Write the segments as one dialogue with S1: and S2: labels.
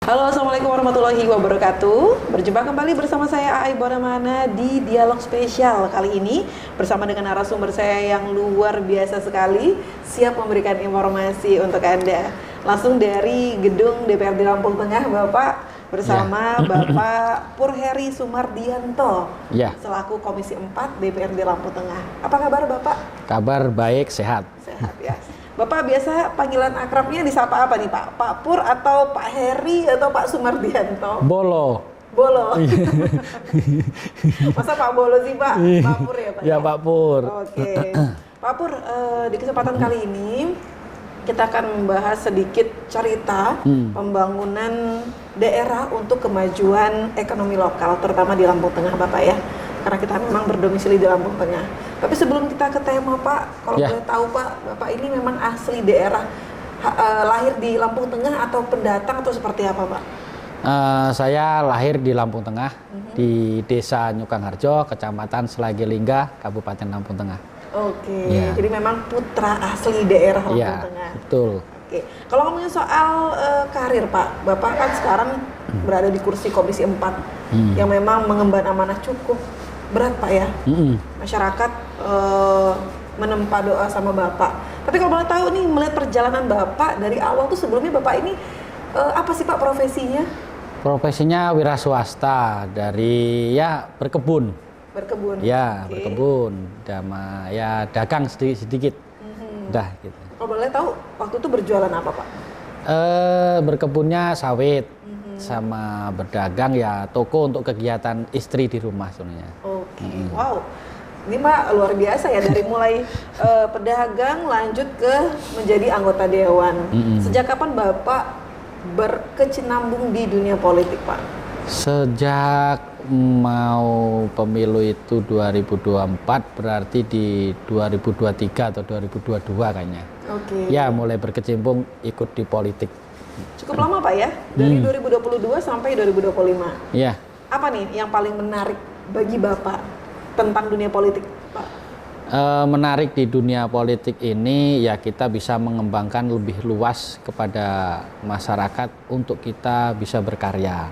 S1: Halo, assalamualaikum warahmatullahi wabarakatuh. Berjumpa kembali bersama saya Aai Bonamana di Dialog Spesial. Kali ini bersama dengan narasumber saya yang luar biasa sekali, siap memberikan informasi untuk Anda. Langsung dari gedung DPRD Lampung Tengah, Bapak, bersama Bapak Pur Heri Sumardianto, selaku Komisi 4 DPRD Lampung Tengah. Apa kabar Bapak?
S2: Kabar baik, sehat.
S1: Sehat ya. Bapak biasa panggilan akrabnya disapa apa nih Pak? Pak Pur atau Pak Heri atau Pak Sumardianto?
S2: Bolo.
S1: Bolo. Masa Pak Bolo sih Pak? Pak Pur ya Pak?
S2: Ya Pak Pur.
S1: Oke. Pak Pur, di kesempatan kali ini kita akan membahas sedikit cerita pembangunan daerah untuk kemajuan ekonomi lokal, terutama di Lampung Tengah Bapak ya. Karena kita memang berdomisili di Lampung Tengah. Tapi sebelum kita ke tema Pak, kalau boleh tahu Pak, Bapak ini memang asli daerah, lahir di Lampung Tengah atau pendatang atau seperti apa Pak?
S2: Saya lahir di Lampung Tengah, di Desa Nyukangharjo, Kecamatan Selagi Lingga, Kabupaten Lampung Tengah.
S1: Oke, jadi memang putra asli daerah Lampung Tengah.
S2: Betul.
S1: Oke, kalau ngomongin soal karir Pak, Bapak kan sekarang berada di kursi Komisi 4 yang memang mengemban amanah cukup berat Pak ya. Masyarakat menempa doa sama Bapak. Tapi kalau boleh tahu nih, melihat perjalanan Bapak dari awal tuh sebelumnya Bapak ini apa sih Pak profesinya?
S2: Profesinya wira swasta, dari berkebun.
S1: Berkebun.
S2: Ya, berkebun. Sama ya dagang sedikit. Udah gitu.
S1: Kalau boleh tahu waktu itu berjualan apa Pak?
S2: Berkebunnya sawit. Sama berdagang ya toko untuk kegiatan istri di rumah sebenarnya.
S1: Oke. Wow. Ini Pak luar biasa ya, dari mulai pedagang lanjut ke menjadi anggota dewan. Sejak kapan Bapak berkecimpung di dunia politik Pak? Sejak
S2: mau pemilu itu 2024, berarti di 2023 atau 2022 kayaknya.
S1: Oke.
S2: Ya mulai berkecimpung ikut di politik.
S1: Cukup lama Pak ya, dari 2022 sampai 2025.
S2: Iya.
S1: Apa nih yang paling menarik bagi Bapak tentang dunia politik Pak?
S2: Menarik di dunia politik ini ya kita bisa mengembangkan lebih luas kepada masyarakat untuk kita bisa berkarya,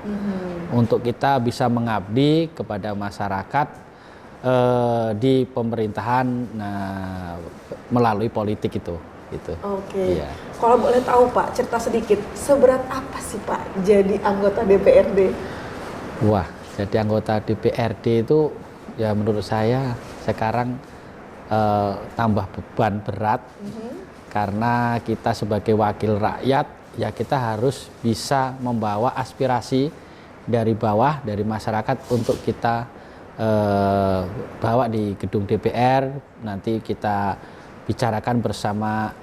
S2: untuk kita bisa mengabdi kepada masyarakat di pemerintahan melalui politik itu. Gitu.
S1: Oke. Iya. Kalau boleh tahu Pak, cerita sedikit, seberat apa sih Pak jadi anggota DPRD?
S2: Wah, jadi anggota DPRD itu ya menurut saya sekarang tambah beban berat karena kita sebagai wakil rakyat ya kita harus bisa membawa aspirasi dari bawah, dari masyarakat untuk kita bawa di gedung DPR, nanti kita bicarakan bersama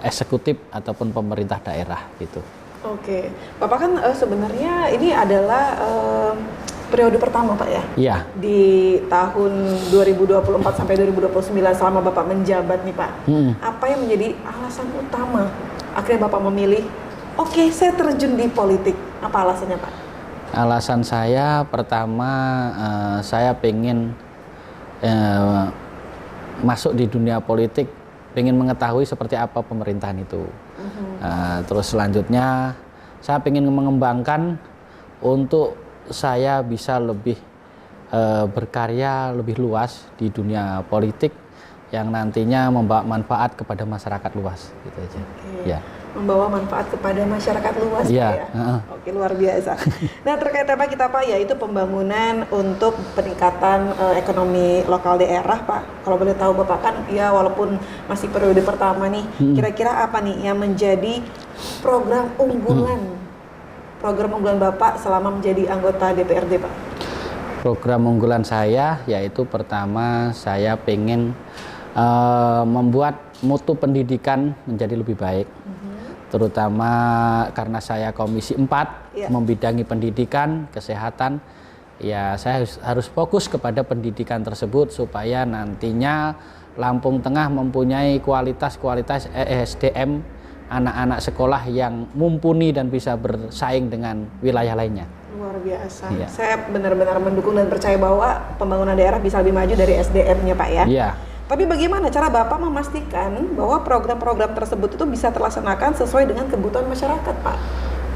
S2: eksekutif ataupun pemerintah daerah gitu. Oke,
S1: Bapak kan sebenarnya ini adalah periode pertama Pak ya?
S2: Iya.
S1: Di tahun 2024 sampai 2029 selama Bapak menjabat nih Pak. Apa yang menjadi alasan utama akhirnya Bapak memilih, oke, saya terjun di politik? Apa alasannya Pak?
S2: Alasan saya pertama, saya pengen masuk di dunia politik, pengen mengetahui seperti apa pemerintahan itu. Terus selanjutnya saya pengen mengembangkan untuk saya bisa lebih berkarya lebih luas di dunia politik yang nantinya membawa manfaat kepada masyarakat luas gitu aja.
S1: Ya. Membawa manfaat kepada masyarakat luas ya. Oke, luar biasa. Nah, terkait tema kita Pak, yaitu pembangunan untuk peningkatan ekonomi lokal daerah Pak. Kalau boleh tahu Bapak kan ya walaupun masih periode pertama nih, kira-kira apa nih yang menjadi program unggulan Bapak selama menjadi anggota DPRD Pak?
S2: Program unggulan saya yaitu pertama saya pengen membuat mutu pendidikan menjadi lebih baik. Terutama karena saya Komisi 4 membidangi pendidikan, kesehatan, ya saya harus fokus kepada pendidikan tersebut supaya nantinya Lampung Tengah mempunyai kualitas SDM anak-anak sekolah yang mumpuni dan bisa bersaing dengan wilayah lainnya.
S1: Luar biasa. Ya. Saya benar-benar mendukung dan percaya bahwa pembangunan daerah bisa lebih maju dari SDM-nya Pak ya. Iya. Tapi bagaimana cara Bapak memastikan bahwa program-program tersebut itu bisa terlaksanakan sesuai dengan kebutuhan masyarakat, Pak?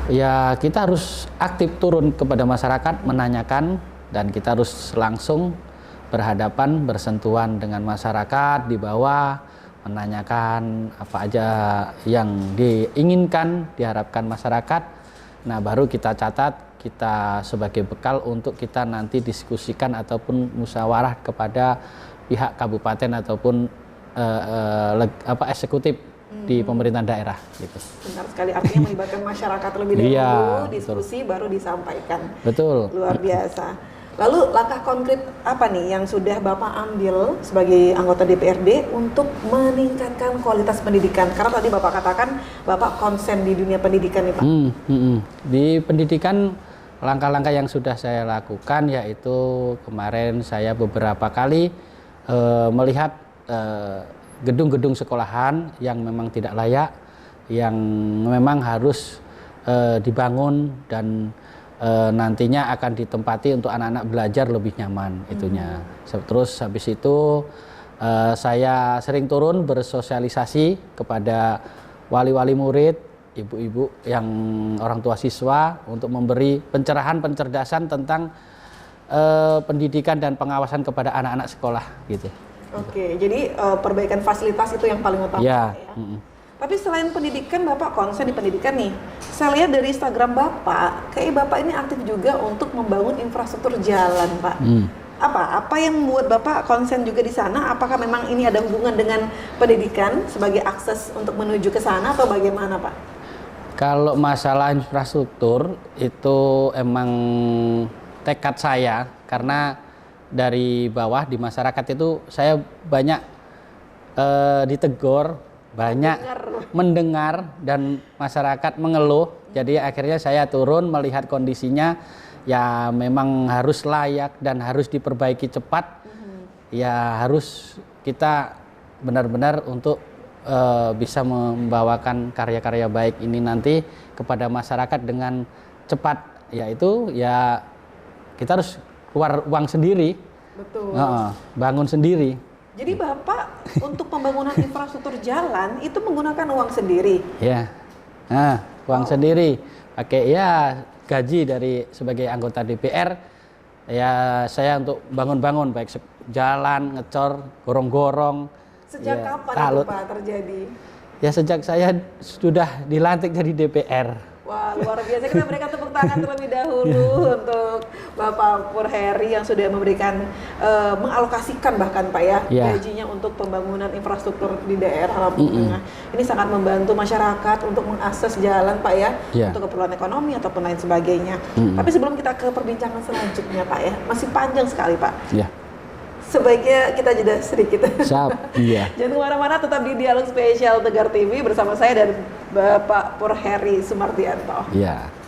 S2: Ya kita harus aktif turun kepada masyarakat, menanyakan, dan kita harus langsung berhadapan, bersentuhan dengan masyarakat di bawah, menanyakan apa aja yang diinginkan, diharapkan masyarakat. Nah, baru kita catat, kita sebagai bekal untuk kita nanti diskusikan ataupun musyawarah kepada pihak kabupaten ataupun eksekutif di pemerintahan daerah gitu.
S1: Benar sekali, artinya melibatkan masyarakat terlebih dahulu,
S2: Iya,
S1: diskusi
S2: betul.
S1: baru disampaikan.
S2: Betul.
S1: Luar biasa. Lalu langkah konkret apa nih yang sudah Bapak ambil sebagai anggota DPRD untuk meningkatkan kualitas pendidikan? Karena tadi Bapak katakan Bapak konsen di dunia pendidikan nih Pak.
S2: Di pendidikan, langkah-langkah yang sudah saya lakukan yaitu kemarin saya beberapa kali melihat gedung-gedung sekolahan yang memang tidak layak, yang memang harus dibangun dan nantinya akan ditempati untuk anak-anak belajar lebih nyaman itunya. Terus habis itu saya sering turun bersosialisasi kepada wali-wali murid, ibu-ibu yang orang tua siswa untuk memberi pencerahan, pencerdasan tentang pendidikan dan pengawasan kepada anak-anak sekolah gitu.
S1: Oke, jadi perbaikan fasilitas itu yang paling utama
S2: Ya.
S1: ya. Tapi selain pendidikan, Bapak konsen di pendidikan nih. Saya lihat dari Instagram Bapak, kayak Bapak ini aktif juga untuk membangun infrastruktur jalan, Pak. Apa yang membuat Bapak konsen juga di sana? Apakah memang ini ada hubungan dengan pendidikan sebagai akses untuk menuju ke sana atau bagaimana, Pak?
S2: Kalau masalah infrastruktur itu emang tekad saya, karena dari bawah di masyarakat itu saya banyak ditegur, banyak mendengar dan masyarakat mengeluh. Jadi akhirnya saya turun melihat kondisinya ya memang harus layak dan harus diperbaiki cepat. Ya harus kita benar-benar untuk bisa membawakan karya-karya baik ini nanti kepada masyarakat dengan cepat. Yaitu ya kita harus keluar uang sendiri.
S1: Betul.
S2: Bangun sendiri.
S1: Jadi Bapak untuk pembangunan infrastruktur jalan itu menggunakan uang sendiri?
S2: Ya, uang sendiri. Pakai ya gaji dari sebagai anggota DPR. Ya saya untuk bangun-bangun baik jalan, ngecor, gorong-gorong.
S1: Sejak
S2: ya,
S1: kapan itu Pak terjadi?
S2: Ya sejak saya sudah dilantik jadi DPR.
S1: Wah, luar biasa. Kita berikan tepuk tangan terlebih dahulu untuk Bapak Pur Heri yang sudah memberikan, mengalokasikan bahkan Pak ya, gajinya untuk pembangunan infrastruktur di daerah Lampung Tengah. Ini sangat membantu masyarakat untuk mengakses jalan Pak ya, untuk keperluan ekonomi ataupun lain sebagainya. Tapi sebelum kita ke perbincangan selanjutnya Pak ya, masih panjang sekali Pak. Sebaiknya kita jeda sedikit.
S2: Siap, iya.
S1: Jangan kemana-mana, tetap di Dialog Spesial Tegar TV bersama saya dan Bapak Pur Heri Sumardianto.
S2: Iya.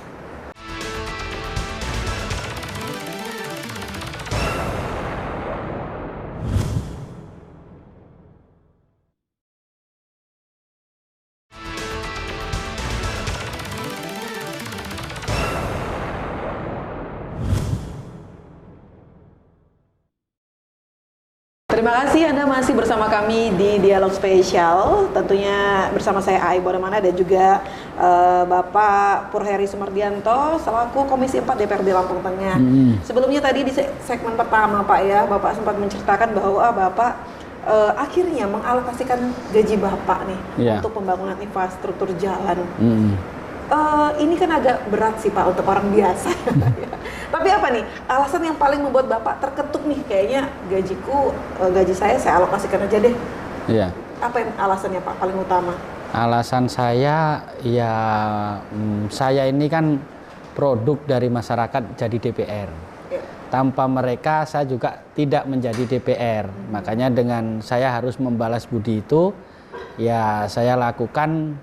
S1: Terima kasih Anda masih bersama kami di Dialog Spesial, tentunya bersama saya Ai Boramana dan juga Bapak Pur Heri Sumardianto selaku Komisi 4 DPRD Lampung Tengah. Sebelumnya tadi di segmen pertama Pak ya, Bapak sempat menceritakan bahwa Bapak akhirnya mengalokasikan gaji Bapak nih untuk pembangunan infrastruktur jalan. Ini kan agak berat sih Pak untuk orang biasa. Tapi apa nih alasan yang paling membuat Bapak terketuk nih, kayaknya gaji saya alokasikan aja deh.
S2: Iya.
S1: Apa yang alasannya Pak paling utama?
S2: Alasan saya ya saya ini kan produk dari masyarakat jadi DPR. Tanpa mereka saya juga tidak menjadi DPR. Makanya dengan saya harus membalas budi itu ya saya lakukan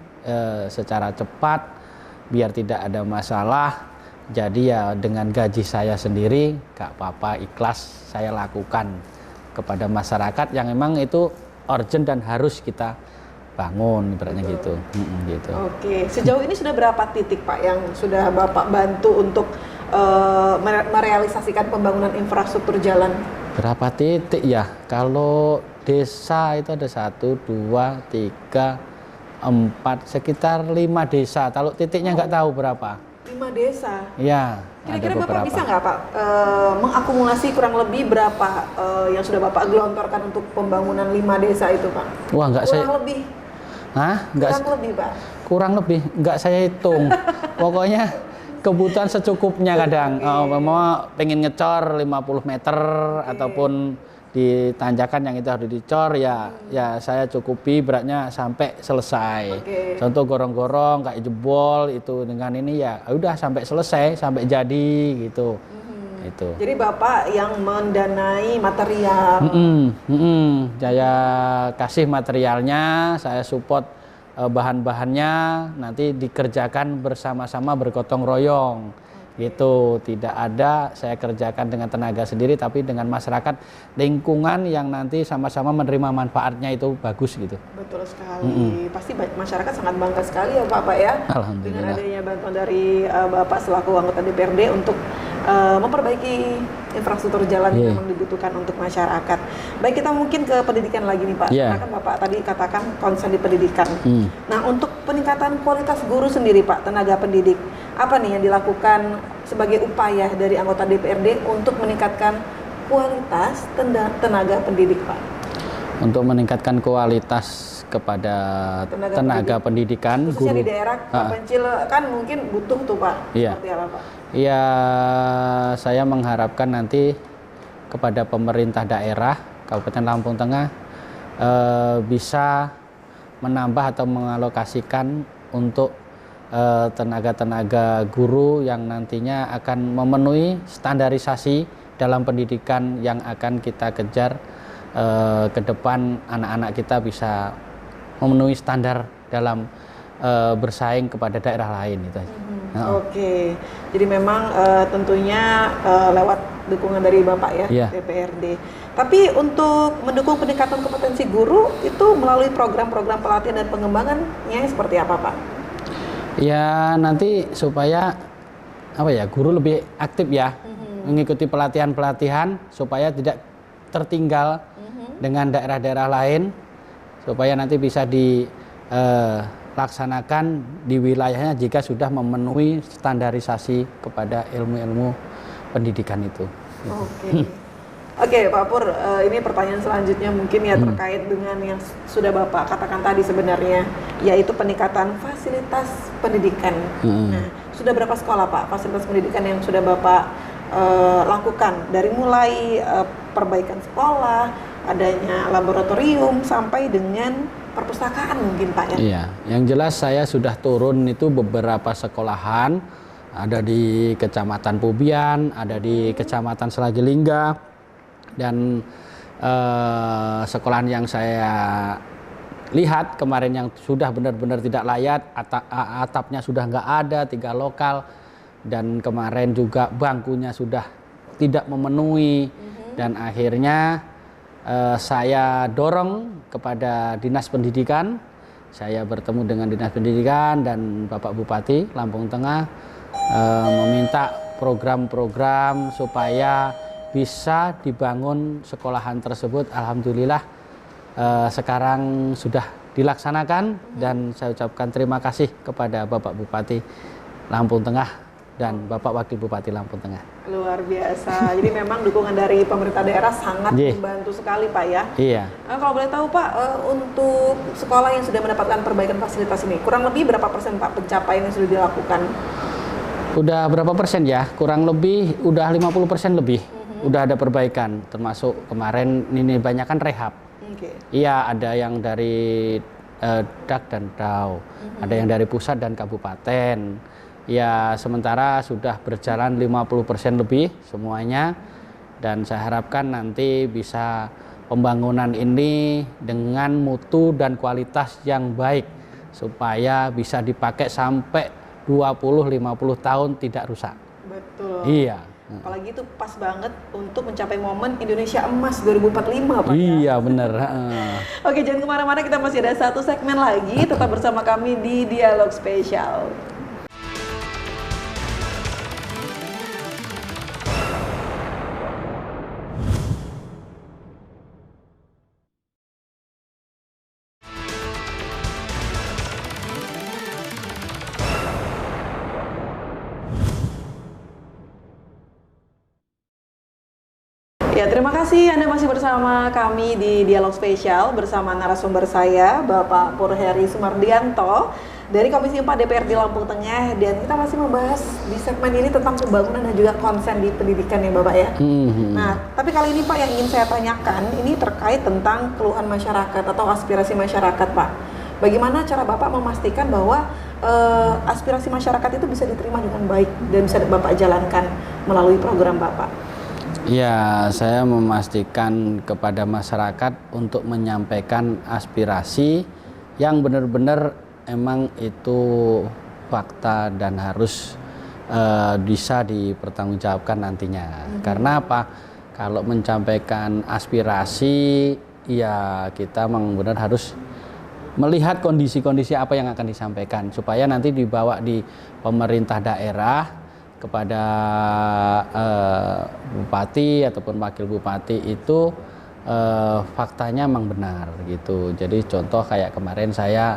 S2: secara cepat biar tidak ada masalah. Jadi ya dengan gaji saya sendiri gak apa-apa, ikhlas saya lakukan kepada masyarakat yang memang itu urgent dan harus kita bangun, ibaratnya gitu. Gitu.
S1: Oke, sejauh ini sudah berapa titik Pak yang sudah Bapak bantu untuk merealisasikan pembangunan infrastruktur jalan?
S2: Berapa titik ya? Kalau desa itu ada 1, 2, 3, sekitar 5 desa. Kalau titiknya nggak tahu berapa.
S1: 5 desa.
S2: Ya,
S1: Kira-kira
S2: ada
S1: Bapak
S2: beberapa.
S1: bisa nggak Pak mengakumulasi kurang lebih berapa yang sudah Bapak gelontorkan untuk pembangunan 5 desa itu Pak?
S2: Wah, nggak saya.
S1: Kurang lebih.
S2: Hah? Nggak,
S1: Kurang lebih Pak.
S2: kurang lebih nggak saya hitung. Pokoknya kebutuhan secukupnya kadang. Mau pengen ngecor 50 meter ataupun di tanjakan yang itu harus dicor ya saya cukupi beratnya sampai selesai. Contoh gorong-gorong kayak jebol itu dengan ini ya udah sampai selesai sampai jadi gitu. Itu.
S1: Jadi Bapak yang mendanai material.
S2: Saya kasih materialnya, saya support bahan-bahannya, nanti dikerjakan bersama-sama bergotong royong. Gitu, tidak ada saya kerjakan dengan tenaga sendiri tapi dengan masyarakat lingkungan yang nanti sama-sama menerima manfaatnya itu bagus gitu.
S1: Betul sekali. Pasti masyarakat sangat bangga sekali ya Bapak ya.
S2: Alhamdulillah.
S1: Dengan adanya bantuan dari Bapak selaku anggota DPRD untuk memperbaiki infrastruktur jalan yang memang dibutuhkan untuk masyarakat. Baik, kita mungkin ke pendidikan lagi nih Pak. Karena kan Bapak tadi katakan concern di pendidikan. Nah, untuk peningkatan kualitas guru sendiri Pak, tenaga pendidik, apa nih yang dilakukan sebagai upaya dari anggota DPRD untuk meningkatkan kualitas tenaga pendidik Pak?
S2: Untuk meningkatkan kualitas kepada tenaga pendidikan
S1: khususnya
S2: guru
S1: di daerah terpencil kan mungkin butuh tuh Pak. Seperti apa Pak?
S2: Ya, saya mengharapkan nanti kepada pemerintah daerah Kabupaten Lampung Tengah bisa menambah atau mengalokasikan untuk tenaga-tenaga guru yang nantinya akan memenuhi standarisasi dalam pendidikan yang akan kita kejar ke depan. Anak-anak kita bisa memenuhi standar dalam bersaing kepada daerah lain itu.
S1: Oke, jadi memang tentunya lewat dukungan dari Bapak ya, DPRD. Tapi untuk mendukung peningkatan kompetensi guru itu melalui program-program pelatihan dan pengembangannya seperti apa Pak?
S2: Ya nanti supaya guru lebih aktif ya, mengikuti pelatihan-pelatihan supaya tidak tertinggal dengan daerah-daerah lain, supaya nanti bisa dilaksanakan di wilayahnya jika sudah memenuhi standarisasi kepada ilmu-ilmu pendidikan itu.
S1: Oke, Pak Pur, ini pertanyaan selanjutnya mungkin ya terkait dengan yang sudah Bapak katakan tadi sebenarnya, yaitu peningkatan fasilitas pendidikan. Nah, sudah berapa sekolah Pak fasilitas pendidikan yang sudah Bapak lakukan? Dari mulai perbaikan sekolah, adanya laboratorium, sampai dengan perpustakaan mungkin Pak ya?
S2: Iya, yang jelas saya sudah turun itu beberapa sekolahan, ada di Kecamatan Pubian, ada di Kecamatan Selajelingga, dan sekolahan yang saya lihat kemarin yang sudah benar-benar tidak layak, atapnya sudah nggak ada, 3 lokal, dan kemarin juga bangkunya sudah tidak memenuhi, dan akhirnya saya dorong kepada Dinas Pendidikan, saya bertemu dengan Dinas Pendidikan dan Bapak Bupati Lampung Tengah meminta program-program supaya bisa dibangun sekolahan tersebut. Alhamdulillah sekarang sudah dilaksanakan dan saya ucapkan terima kasih kepada Bapak Bupati Lampung Tengah dan Bapak Wakil Bupati Lampung Tengah.
S1: Luar biasa. Jadi memang dukungan dari pemerintah daerah sangat membantu sekali Pak ya.
S2: Iya.
S1: Nah, kalau boleh tahu Pak, untuk sekolah yang sudah mendapatkan perbaikan fasilitas ini, kurang lebih berapa persen Pak pencapaian yang sudah dilakukan?
S2: Udah berapa persen ya? Kurang lebih udah 50% lebih. Udah ada perbaikan, termasuk kemarin ini banyak kan rehab. Iya, ada yang dari DAK dan DAO, ada yang dari pusat dan kabupaten. Ya, sementara sudah berjalan 50% lebih semuanya, dan saya harapkan nanti bisa pembangunan ini dengan mutu dan kualitas yang baik supaya bisa dipakai sampai 20-50 tahun tidak rusak.
S1: Betul.
S2: Iya.
S1: Apalagi itu pas banget untuk mencapai momen Indonesia Emas 2045 Pak.
S2: Iya benar.
S1: Oke, jangan kemana-mana, kita masih ada satu segmen lagi, tetap bersama kami di Dialog Spesial. Ya, terima kasih Anda masih bersama kami di Dialog Spesial bersama narasumber saya, Bapak Pur Heri Sumardianto dari Komisi 4 DPRD Lampung Tengah, dan kita masih membahas di segmen ini tentang pembangunan dan juga konsen di pendidikan ya Bapak ya. Nah, tapi kali ini Pak yang ingin saya tanyakan ini terkait tentang keluhan masyarakat atau aspirasi masyarakat Pak. Bagaimana cara Bapak memastikan bahwa aspirasi masyarakat itu bisa diterima dengan baik dan bisa Bapak jalankan melalui program Bapak?
S2: Ya, saya memastikan kepada masyarakat untuk menyampaikan aspirasi yang benar-benar emang itu fakta dan harus bisa dipertanggungjawabkan nantinya. Karena apa? Kalau menyampaikan aspirasi, ya kita memang benar harus melihat kondisi-kondisi apa yang akan disampaikan supaya nanti dibawa di pemerintah daerah kepada bupati ataupun wakil bupati itu faktanya memang benar gitu. Jadi contoh kayak kemarin saya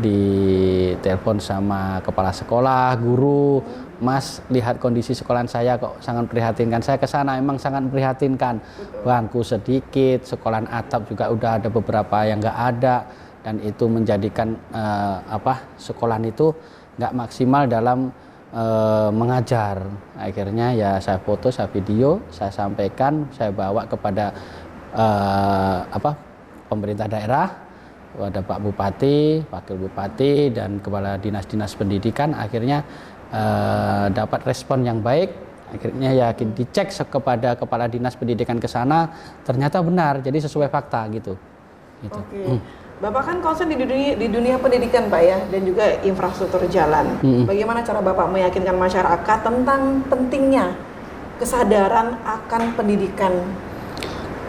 S2: ditelepon sama kepala sekolah, guru, Mas lihat kondisi sekolahan saya kok sangat prihatinkan. Saya ke sana emang sangat prihatinkan. Bangku sedikit, sekolahan atap juga udah ada beberapa yang nggak ada, dan itu menjadikan sekolahan itu nggak maksimal dalam mengajar. Akhirnya ya saya foto, saya video, saya sampaikan, saya bawa kepada pemerintah daerah, kepada Pak Bupati, Wakil Bupati, dan kepala dinas-dinas pendidikan. Akhirnya dapat respon yang baik. Akhirnya ya dicek kepada kepala dinas pendidikan ke sana, ternyata benar, jadi sesuai fakta gitu.
S1: Oke. Bapak kan konsen di dunia pendidikan Pak ya, dan juga infrastruktur jalan. Bagaimana cara Bapak meyakinkan masyarakat tentang pentingnya kesadaran akan pendidikan?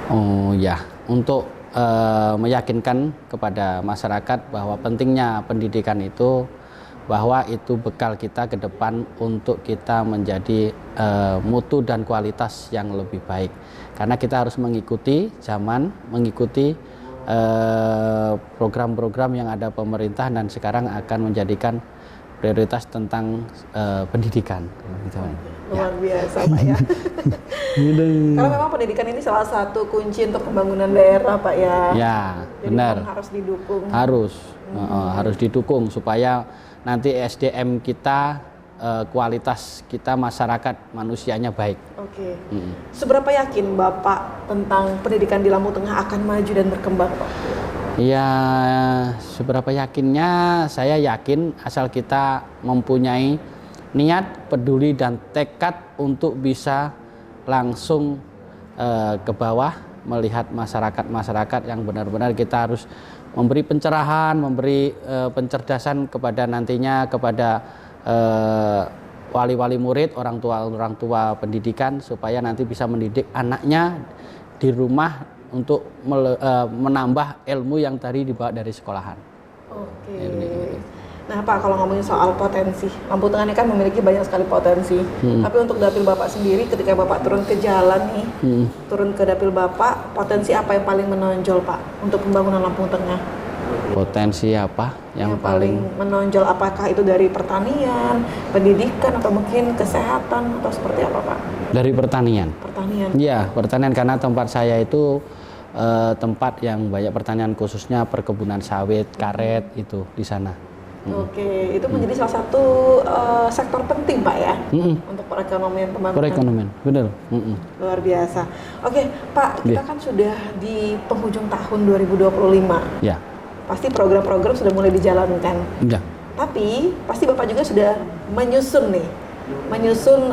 S2: Oh ya, untuk meyakinkan kepada masyarakat bahwa pentingnya pendidikan itu, bahwa itu bekal kita ke depan untuk kita menjadi mutu dan kualitas yang lebih baik. Karena kita harus mengikuti zaman, mengikuti program-program yang ada pemerintah dan sekarang akan menjadikan prioritas tentang pendidikan.
S1: Luar biasa Pak ya. Karena memang pendidikan ini salah satu kunci untuk pembangunan daerah Pak ya.
S2: Ya,
S1: jadi
S2: benar.
S1: Harus didukung.
S2: Harus didukung supaya nanti SDM kita, kualitas kita masyarakat manusianya baik.
S1: Oke. Seberapa yakin Bapak tentang pendidikan di Lampung Tengah akan maju dan berkembang Pak?
S2: Ya, seberapa yakinnya, saya yakin asal kita mempunyai niat, peduli, dan tekad untuk bisa langsung ke bawah melihat masyarakat yang benar-benar kita harus memberi pencerahan, memberi pencerdasan kepada nantinya kepada wali-wali murid, orang tua pendidikan, supaya nanti bisa mendidik anaknya di rumah untuk menambah ilmu yang tadi dibawa dari sekolahan.
S1: Oke. Nah Pak, kalau ngomongin soal potensi, Lampung Tengah ini kan memiliki banyak sekali potensi. Tapi untuk dapil Bapak sendiri, ketika Bapak turun ke jalan nih, turun ke dapil Bapak, potensi apa yang paling menonjol Pak untuk pembangunan Lampung Tengah?
S2: Potensi apa yang paling
S1: menonjol? Apakah itu dari pertanian, pendidikan, atau mungkin kesehatan, atau seperti apa Pak?
S2: Dari pertanian.
S1: Pertanian.
S2: Iya, pertanian, karena tempat saya itu tempat yang banyak pertanian, khususnya perkebunan sawit, karet itu di sana.
S1: Oke, itu menjadi salah satu sektor penting Pak ya, untuk perekonomian pembangunan.
S2: Perekonomian, benar.
S1: Luar biasa. Oke Pak, kita kan sudah di penghujung tahun 2025.
S2: Ya.
S1: Pasti program-program sudah mulai dijalankan.
S2: Ya.
S1: Tapi pasti Bapak juga sudah menyusun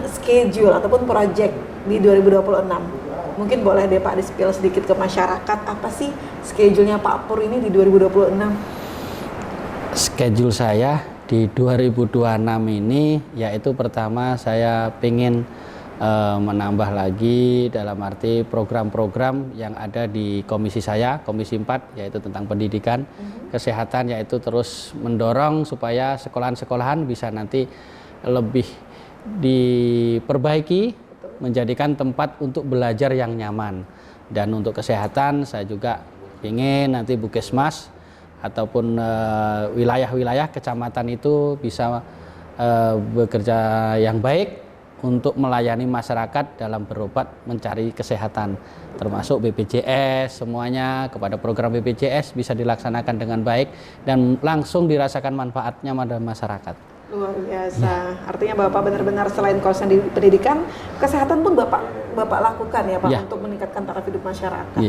S1: schedule ataupun project di 2026. Mungkin boleh deh Pak di-spill sedikit ke masyarakat, apa sih schedule-nya Pak Pur ini di 2026?
S2: Schedule saya di 2026 ini yaitu pertama saya ingin menambah lagi dalam arti program-program yang ada di komisi saya, Komisi 4, yaitu tentang pendidikan, kesehatan, yaitu terus mendorong supaya sekolahan-sekolahan bisa nanti lebih diperbaiki, menjadikan tempat untuk belajar yang nyaman. Dan untuk kesehatan saya juga ingin nanti Bukesmas ataupun wilayah-wilayah kecamatan itu bisa bekerja yang baik untuk melayani masyarakat dalam berobat mencari kesehatan, termasuk BPJS, semuanya kepada program BPJS bisa dilaksanakan dengan baik dan langsung dirasakan manfaatnya pada masyarakat.
S1: Luar biasa. Artinya Bapak benar-benar selain concern di pendidikan, kesehatan pun Bapak lakukan ya Pak untuk meningkatkan taraf hidup masyarakat.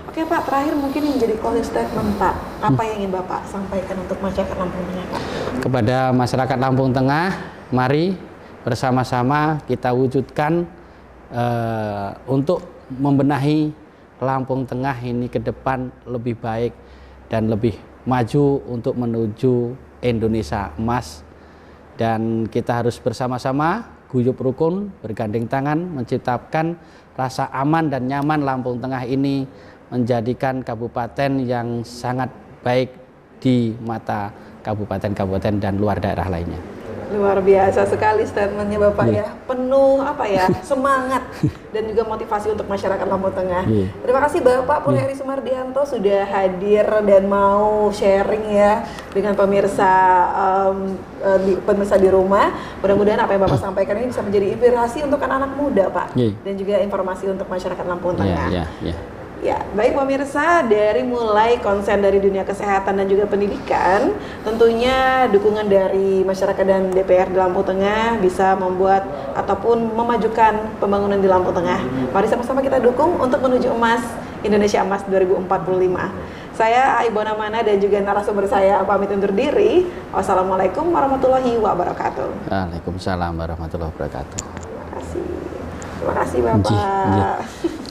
S1: Oke Pak, terakhir mungkin yang jadi closing statement Pak, apa yang ingin Bapak sampaikan untuk masyarakat Lampung Tengah Pak?
S2: Kepada masyarakat Lampung Tengah, mari bersama-sama kita wujudkan untuk membenahi Lampung Tengah ini ke depan lebih baik dan lebih maju untuk menuju Indonesia emas. Dan kita harus bersama-sama guyup rukun, bergandeng tangan, menciptakan rasa aman dan nyaman Lampung Tengah ini menjadikan kabupaten yang sangat baik di mata kabupaten-kabupaten dan luar daerah lainnya.
S1: Luar biasa sekali statementnya Bapak ya, penuh semangat dan juga motivasi untuk masyarakat Lampung Tengah. Terima kasih Bapak Pur Heri Sumardianto sudah hadir dan mau sharing ya dengan pemirsa di rumah. Mudah-mudahan apa yang Bapak sampaikan ini bisa menjadi inspirasi untuk anak-anak muda Pak, dan juga informasi untuk masyarakat Lampung Tengah. Ya, baik pemirsa, dari mulai konsen dari dunia kesehatan dan juga pendidikan, tentunya dukungan dari masyarakat dan DPR di Lampung Tengah bisa membuat ataupun memajukan pembangunan di Lampung Tengah. Mari sama-sama kita dukung untuk menuju emas Indonesia Emas 2045. Saya Aibona Mana dan juga narasumber saya pamit undur diri. Wassalamualaikum warahmatullahi wabarakatuh.
S2: Waalaikumsalam warahmatullahi wabarakatuh.
S1: Terima kasih Bapak.